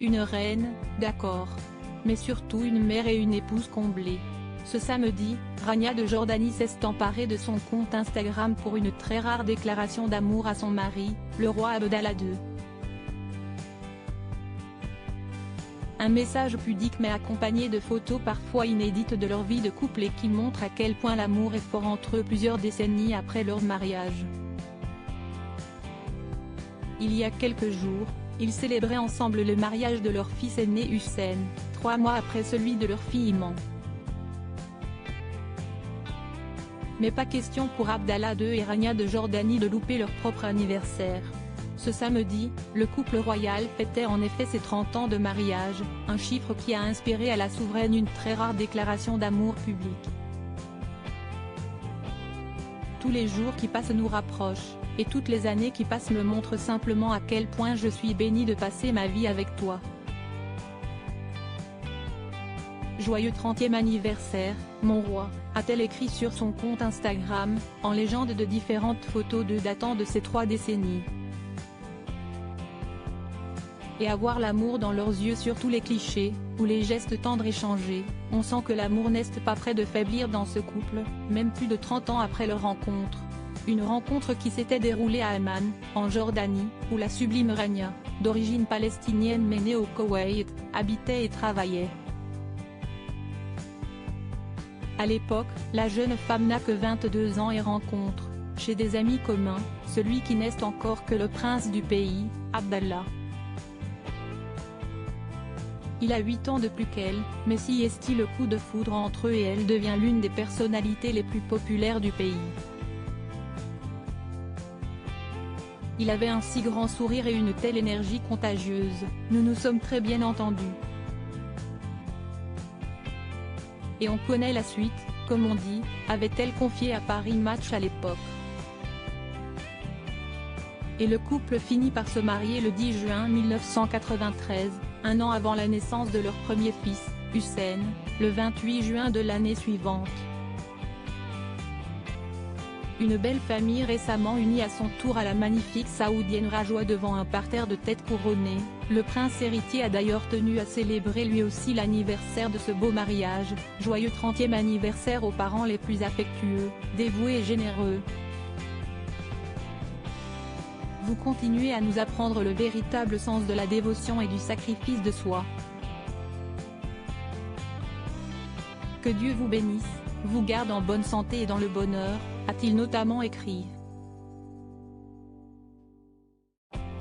Une reine, d'accord. Mais surtout une mère et une épouse comblée. Ce samedi, Rania de Jordanie s'est emparée de son compte Instagram pour une très rare déclaration d'amour à son mari, le roi Abdallah II. Un message pudique mais accompagné de photos parfois inédites de leur vie de couple et qui montre à quel point l'amour est fort entre eux plusieurs décennies après leur mariage. Il y a quelques jours, ils célébraient ensemble le mariage de leur fils aîné Hussein, 3 mois après celui de leur fille Iman. Mais pas question pour Abdallah II et Rania de Jordanie de louper leur propre anniversaire. Ce samedi, le couple royal fêtait en effet ses 30 ans de mariage, un chiffre qui a inspiré à la souveraine une très rare déclaration d'amour publique. Tous les jours qui passent nous rapprochent, et toutes les années qui passent me montrent simplement à quel point je suis bénie de passer ma vie avec toi. Joyeux 30e anniversaire, mon roi, a-t-elle écrit sur son compte Instagram, en légende de différentes photos d'eux datant de ces 3 décennies. Et à voir l'amour dans leurs yeux sur tous les clichés, ou les gestes tendres échangés, on sent que l'amour n'est pas près de faiblir dans ce couple, même plus de 30 ans après leur rencontre. Une rencontre qui s'était déroulée à Amman, en Jordanie, où la sublime Rania, d'origine palestinienne mais née au Koweït, habitait et travaillait. À l'époque, la jeune femme n'a que 22 ans et rencontre, chez des amis communs, celui qui n'est encore que le prince du pays, Abdallah. Il a 8 ans de plus qu'elle, mais si est-il le coup de foudre entre eux et elle devient l'une des personnalités les plus populaires du pays. Il avait un si grand sourire et une telle énergie contagieuse, nous nous sommes très bien entendus. Et on connaît la suite, comme on dit, avait-elle confié à Paris Match à l'époque. Et le couple finit par se marier le 10 juin 1993, un an avant la naissance de leur premier fils, Hussein, le 28 juin de l'année suivante. Une belle famille récemment unie à son tour à la magnifique saoudienne rajoie devant un parterre de têtes couronnées, le prince héritier a d'ailleurs tenu à célébrer lui aussi l'anniversaire de ce beau mariage, joyeux 30e anniversaire aux parents les plus affectueux, dévoués et généreux. Vous continuez à nous apprendre le véritable sens de la dévotion et du sacrifice de soi. Que Dieu vous bénisse, vous garde en bonne santé et dans le bonheur, a-t-il notamment écrit.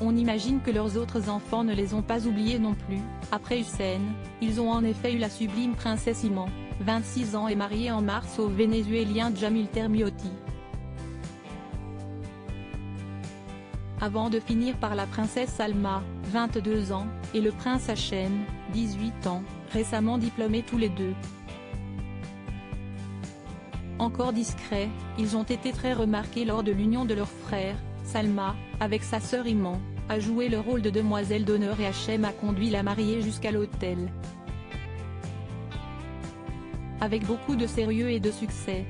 On imagine que leurs autres enfants ne les ont pas oubliés non plus. Après Hussein, ils ont en effet eu la sublime princesse Iman, 26 ans et mariée en mars au Vénézuélien Jamil Termiotti. Avant de finir par la princesse Salma, 22 ans, et le prince Hachem, 18 ans, récemment diplômés tous les deux. Encore discrets, ils ont été très remarqués lors de l'union de leur frère, Salma, avec sa sœur Iman, a joué le rôle de demoiselle d'honneur et Hachem a conduit la mariée jusqu'à l'autel. Avec beaucoup de sérieux et de succès,